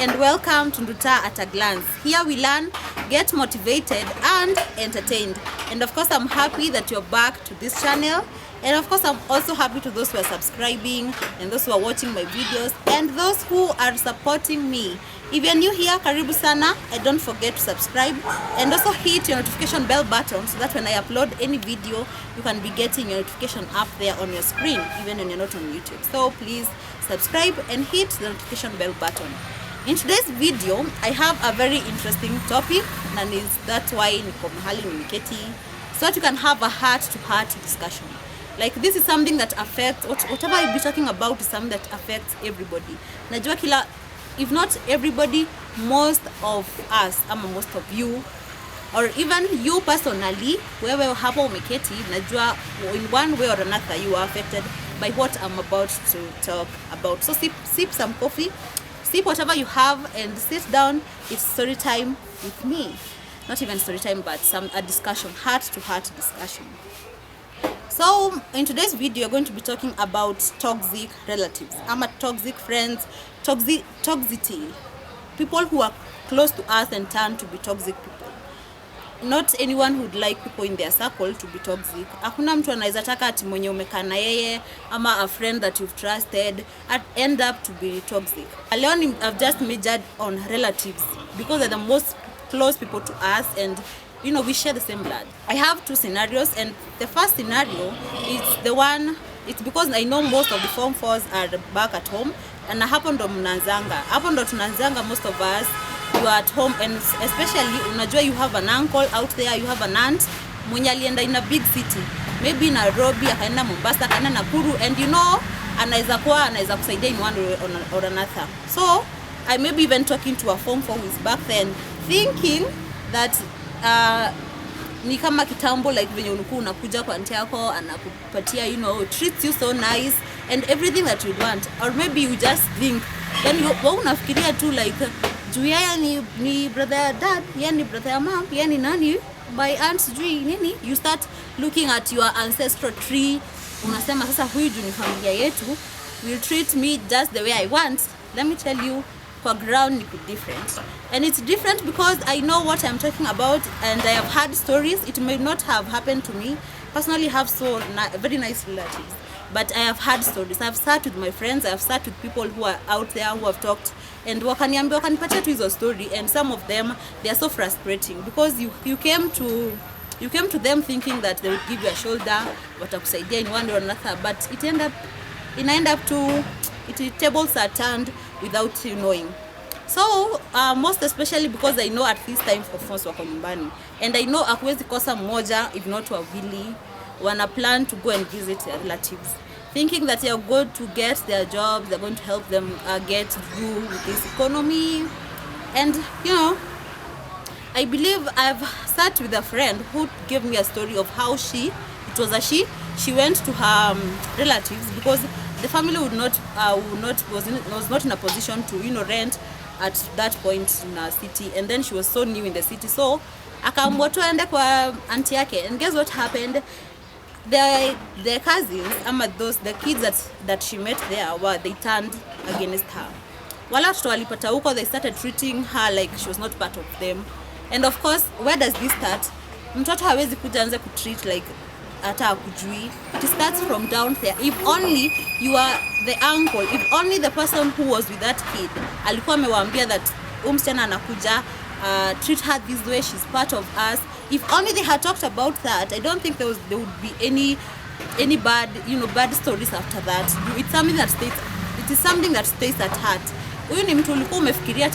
and welcome to Nduta at a Glance. Here we learn, get motivated and entertained. And of course I'm happy that you're back to this channel. And of course I'm also happy to those who are subscribing and those who are watching my videos and those who are supporting me. If you're new here, karibu sana, and don't forget to subscribe and also hit your notification bell button so that when I upload any video, you can be getting your notification up there on your screen, even when you're not on YouTube. So please subscribe and hit the notification bell button. In today's video, I have a very interesting topic, and that's why niko mahali nimeketi, so that you can have a heart-to-heart discussion. Like, this is something that affects, whatever I'll be talking about is something that affects everybody. Najua kila, if not everybody, most of us, ama most of you, or even you personally, wewe hapo umeketi, najua in one way or another you are affected by what I'm about to talk about. So sip some coffee, sip whatever you have, and sit down. It's story time with me. Not even story time, but a discussion, heart-to-heart discussion. So in today's video, we're going to be talking about toxic relatives, toxic friends, toxicity, people who are close to us and turn to be toxic people. Not anyone would like people in their circle to be toxic. Hakuna mtu anaweza taka ati mwenye umekaa na yeye ama a friend that you've trusted end up to be toxic. Alone, I've just majored on relatives because they're the most close people to us, and you know, we share the same blood. I have two scenarios, and the first scenario is the one, it's because I know most of the Form 4s are back at home, and hapo ndo mnaanzanga. Hapo ndo tunaanzanga most of us. You are at home, and especially unajua you have an uncle out there, you have an aunt mwenye alienda in a big city, maybe Nairobi, akaenda Mombasa, akaenda Nakuru, and you know anaweza kusaidia in one way or another. So I may be even talking to a Form 4 who is back then thinking that ni kama kitambo, like venye ulikuwa unakuja kwa auntie yako anakupatia, you know, treats you so nice and everything that you want, or maybe you just think then you unafikiria tu like juu yeye ni brother ya dad, yeye ni brother ya mom, yeye ni nani, my aunt sijui nini. You start looking at your ancestral tree, unasema sasa huyu juu ni familia yetu will treat me just the way I want. Let me tell you, kwa ground it's different, and it's different because I know what I'm talking about, and I have heard stories. It may not have happened to me personally. I have very nice relatives, but I have heard stories. I've sat with my friends, I've sat with people who are out there who have talked, and wakanipatia tu hizo story, and some of them, they are so frustrating because you came to them thinking that they would give you a shoulder, watakusaidia in one way or another, but it end up to tables are turned without you knowing. So most especially because I know at this time of course wako nyumbani, and I know hakuwezi kosa mmoja if not wawili wana plan to go and visit their relatives, thinking that they are going to get their jobs, they're going to help them get through with this economy. And you know, I believe I've sat with a friend who gave me a story of how she went to her relatives because the family was not in a position to, you know, rent at that point in a city, and then she was so new in the city, so akaamua tu aende kwa auntie yake. And guess what happened? The cousins, the kids that she met there, they turned against her. Wala watoto walipata huko, they started treating her like she was not part of them. And of course, where does this start? Mtoto hawezi kuja anze kutreat like hata akujui. It starts from down there. If only you are the uncle, if only the person who was with that kid alikuwa amewaambia that msichana anakuja, treat her this way, she's part of us. If only they had talked about that, I don't think there would be any bad stories after that. It's something that stays at heart. Huyu ni mtu ulikuwa umefikiria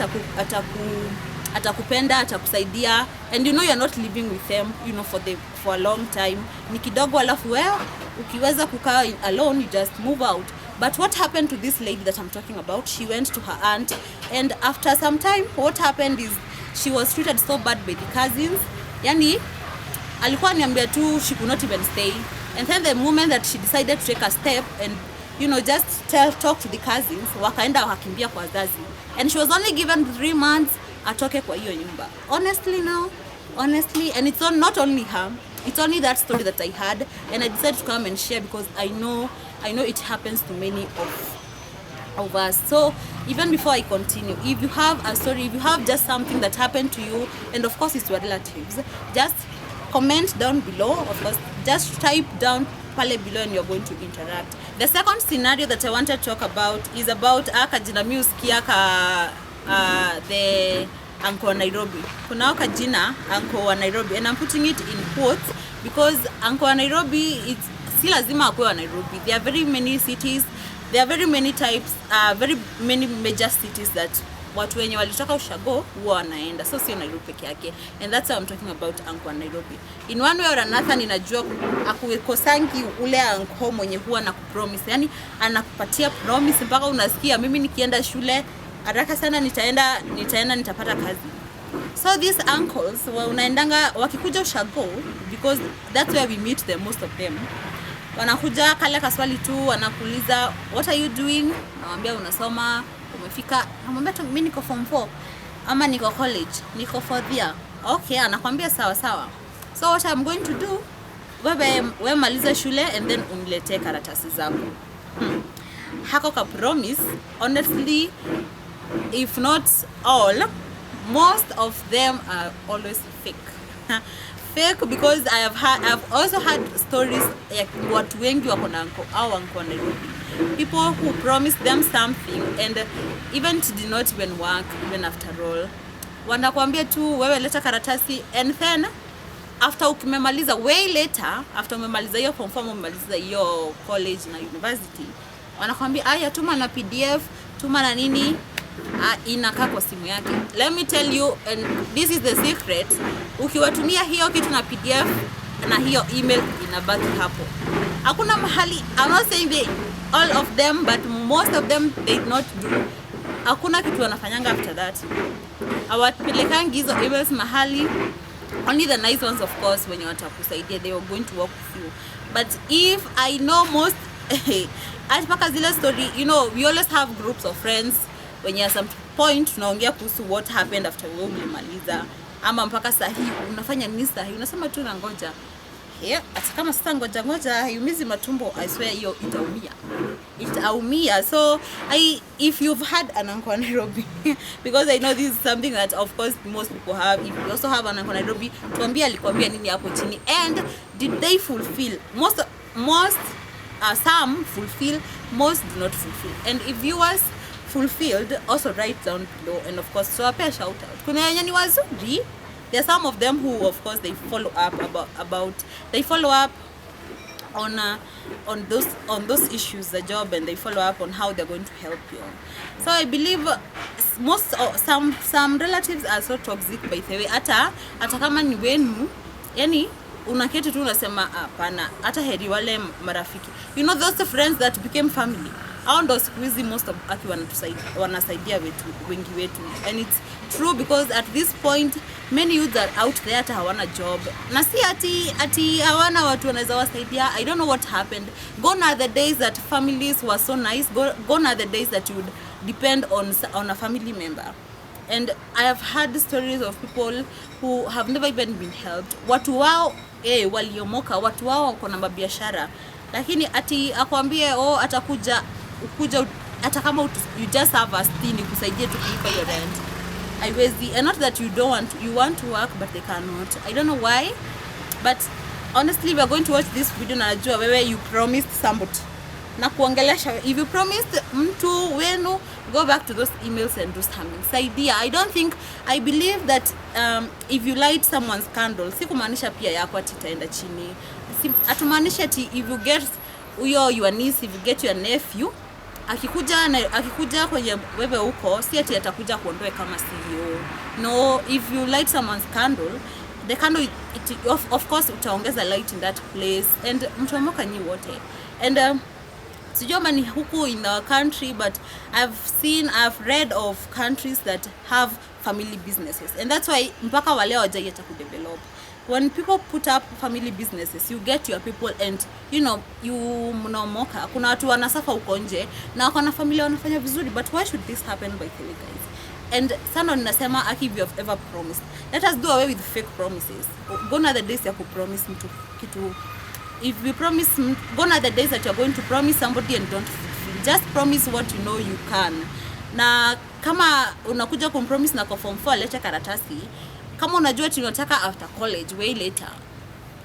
atakupenda, atakusaidia, and you know you're not living with them, you know, for a long time. Ni kidogo alafu wewe ukiweza kukaa alone, you just move out. But what happened to this lady that I'm talking about? She went to her aunt, and after some time what happened is she was treated so bad by the cousins. Yani alikuwa niambia tu she could not even stay, and then the moment that she decided to take a step and, you know, just talk to the cousins, wakaenda wakakimbia kwa wazazi, and she was only given 3 months atoke kwa hiyo nyumba. Honestly, and it's not only her, it's only that story that I had, and I decided to come and share because I know it happens to many of us. So even before I continue, if you have a story, if you have just something that happened to you, and of course it's your relatives, just comment down below. Of course, just type down pale below and you're going to interact. The second scenario that I want to talk about is about kajina musikia the Uncle wa Nairobi. Kuna kajina Uncle wa Nairobi, and I'm putting it in quotes because Uncle wa Nairobi, it's si lazima akwe wa Nairobi. There are very many cities, there are very many types, very many major cities that watu wenye walitoka ushago huwa wanaenda, so sio Nairobi peke yake, and that's why I'm talking about Uncle wa Nairobi. In one way or another, ninajua akukosangi ule uncle mwenye huwa na kupromise, yani anakupatia promise mpaka unasikia mimi nikienda shule haraka sana nitapata kazi. So these uncles unaendanga wakikuja ushago, because that's where we meet them, most of them. Wanakuja kale kaswali tu, wanakuuliza what are you doing, nawaambia unasoma, umefika, namwambia tu mimi niko form 4 ama niko college, niko 4th year. Okay, anakuambia sawa sawa. So what I'm going to do, wewe maliza shule and then uniletee karatasi zako. Hako ka promise, honestly, if not all, most of them are always fake. Fake, because I've also had stories like watu wengi wako na uncle wa Nairobi. People who promised them something and even it did not even work, even after all. Wanakuambia tu wewe leta karatasi, and then after ukimemaliza, way later, after umemaliza hiyo form 4, umemaliza hiyo college na university, wanakuambia aya tuma na PDF, tuma na nini, inakaa kwa simu yake. Let me tell you, and this is the secret, ukiwatumia hiyo kitu na PDF na hiyo email inabaki hapo. Hakuna mahali, I'm not saying all of them, but most of them they not do. Hakuna kitu wanafanyanga after that. Hawapelekangi hizo emails mahali. Only the nice ones, of course, when you want to kusaidia, they are going to work with you. But if I know most, at paka zile story, you know, we always have groups of friends. When you at some point tunaongea kuhusu what happened after wewe ulimaliza, ama mpaka sahi unafanya nini sahi, unasema tu na ngoja. Hata kama sasa ngoja hayumizi matumbo, I swear hiyo itaumia. So if you've had an uncle in Nairobi, because I know this is something that of course most people have, if you also have an uncle in Nairobi, tuambie alikwambia nini hapo chini, and did they fulfill? Most some fulfill, most do not fulfill. And if viewers fulfilled, also write down below, and of course so a shout out. Kuna yenye ni wazuri. There are some of them who, of course, they follow up they follow up on those issues, the job, and they follow up on how they're going to help you. So I believe some relatives are so toxic, by the way. Hata kama ni wenu, yani unaketi tu unasema hapana, hata heri wale marafiki. You know those friends that became family. Hao ndo siku hizi most of aki wanasaidia wengi wetu, and it's true, because at this point many youths are out there hata hawana job, na si ati hawana watu wanaweza wasaidia. I don't know what happened. Gone are the days that families were so nice. Gone are the days that you would depend on a family member. And I have heard stories of people who have never even been helped. Watu wao waliomoka, watu wao wako na biashara, lakini ati akwambie atakuja hata kama you just have a stini kusaidia tu kulipa your rent. Haiwezi. And not that you want to work, but they cannot. I don't know why, but honestly we are going to watch this video na najua wewe you promised somebody na kuongelesha. If you promised mtu wenu, go back to those emails and do something. Saidia. I believe that if you light someone's candle, si kumaanisha pia yako itaenda chini. Atumaanisha ati if you get your niece, if you get your nephew, akikuja kwenye wewe huko, si ati atakuja kuondoe kama CEO. No, if you light someone's candle, the candle of course utaongeza light in that place, and mtomoka nyi wote. And sijoma ni huku in our country, but I've read of countries that have family businesses, and that's why mpaka wale wajayeta kudevelop. When people put up family businesses, you get your people, and you know, you mnaomoka. Kuna watu wanasafa uko nje na wako na familia wanafanya vizuri, but why should this happen, by the way, guys? And sana ninasema, if you have ever promised, let us do away with fake promises. Gone are the days ya kupromise mtu kitu. If we promise, gone are the days that you're going to promise somebody and don't fulfill. just promise what you know you can. Na kama unakuja kumpromise na kwa form 4 leta karatasi, kama unajua tunataka after college way later,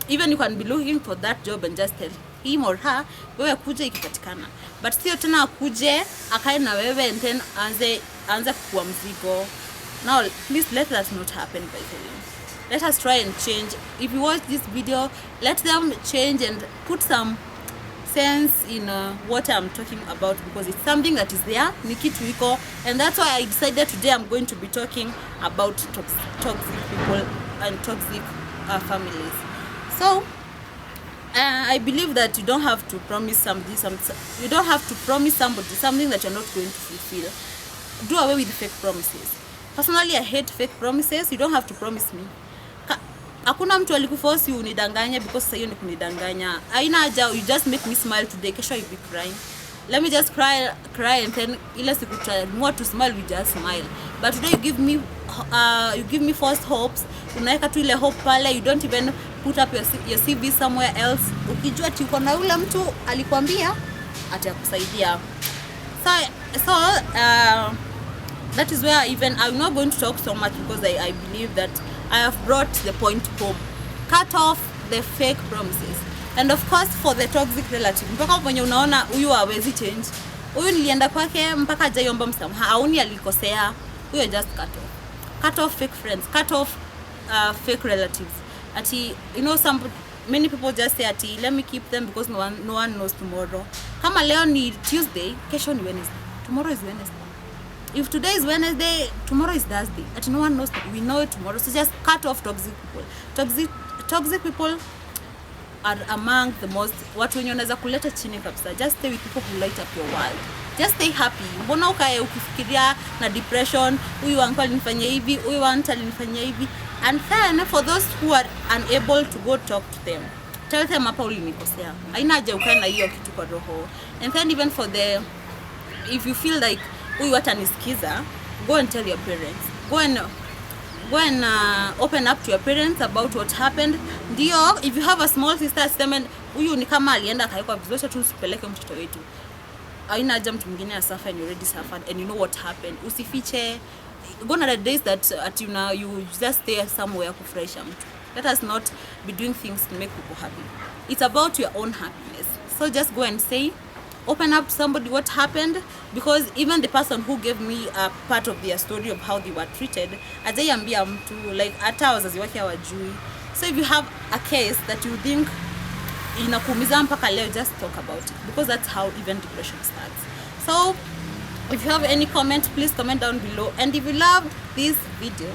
even you can be looking for that job and just tell him or her wewe kuja ikipatikana, but sio tena akuje akae na wewe and then anze kuwa mzigo. Now please let that not happen. By the way, let us try and change. If you watch this video, let them change and put some sense in what I'm talking about, because it's something that is there, ni kitu iko, and that's why I decided today I'm going to be talking about toxic people and toxic families. So I believe that you don't have to promise somebody you don't have to promise somebody something that you're not going to fulfill. Do away with fake promises. Personally, I hate fake promises. You don't have to promise me. Hakuna mtu alikuforce unidanganya because sasa hiyo ni kunidanganya. Haina haja. You just make me smile today, kesho you be crying. Let me just cry and then ile siku more to smile, we just smile. But today you give me false hopes. Unaweka tu ile hope pale, you don't even put up your CV somewhere else. Ukijua tuko na ule mtu alikwambia atakusaidia. So that is where even I'm not going to talk so much, because I believe that I have brought the point home. Cut off the fake promises. And of course for the toxic relative, mpaka mwenye unaona huyu hawezi change, huyu nilienda kwake mpaka hajaiomba msamaha, hauni alikosea, huyo just cut off fake friends, cut off fake relatives. Ati many people just say ati let me keep them because no one knows tomorrow. Kama leo ni Tuesday, kesho ni Wednesday, tomorrow is Wednesday. If today is Wednesday, tomorrow is Thursday. Ati no one knows, we know it tomorrow. So just cut off toxic people. Toxic people are among the most watu wenye unaweza kuleta chini kabisa. Just stay with people who light up your world. Just stay happy. Mbona ukae ukifikiria na depression, huyu uncle alinifanyia hivi, huyu auntie alinifanyia hivi. And then for those who are unable to go talk to them, tell them hapa ulinikosea. Haina haja ukae na hiyo kitu kwa roho. And then even for if you feel like huyu atanisikiza, go and tell your parents. Go and open up to your parents about what happened. Ndio, if you have a small sister, sema huyu ni kama alienda akaekwa vizuri, tu usipeleke mtoto wetu. Haina haja mtu mwingine asuffer and you already suffered and you know what happened. Usifiche. Gone are the days that you just stay somewhere kufurahisha mtu. Let us not be doing things to make people happy. It's about your own happiness. So just go and say, open up to somebody what happened, because even the person who gave me a part of their story of how they were treated, ajaiambia mtu, like hata wazazi wake hawajui. So if you have a case that you think inakuumiza mpaka leo, just talk about it, because that's how even depression starts. So if you have any comment, please comment down below, and if you loved this video,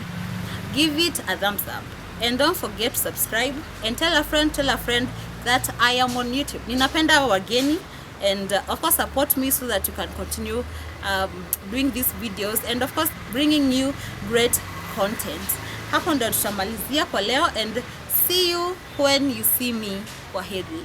give it a thumbs up, and don't forget to subscribe and tell a friend that I am on YouTube. Ninapenda wageni. And of course support me so that you can continue doing these videos, and of course bringing you great content. Hapo ndo tutamalizia kwa leo, and see you when you see me. Kwaheri.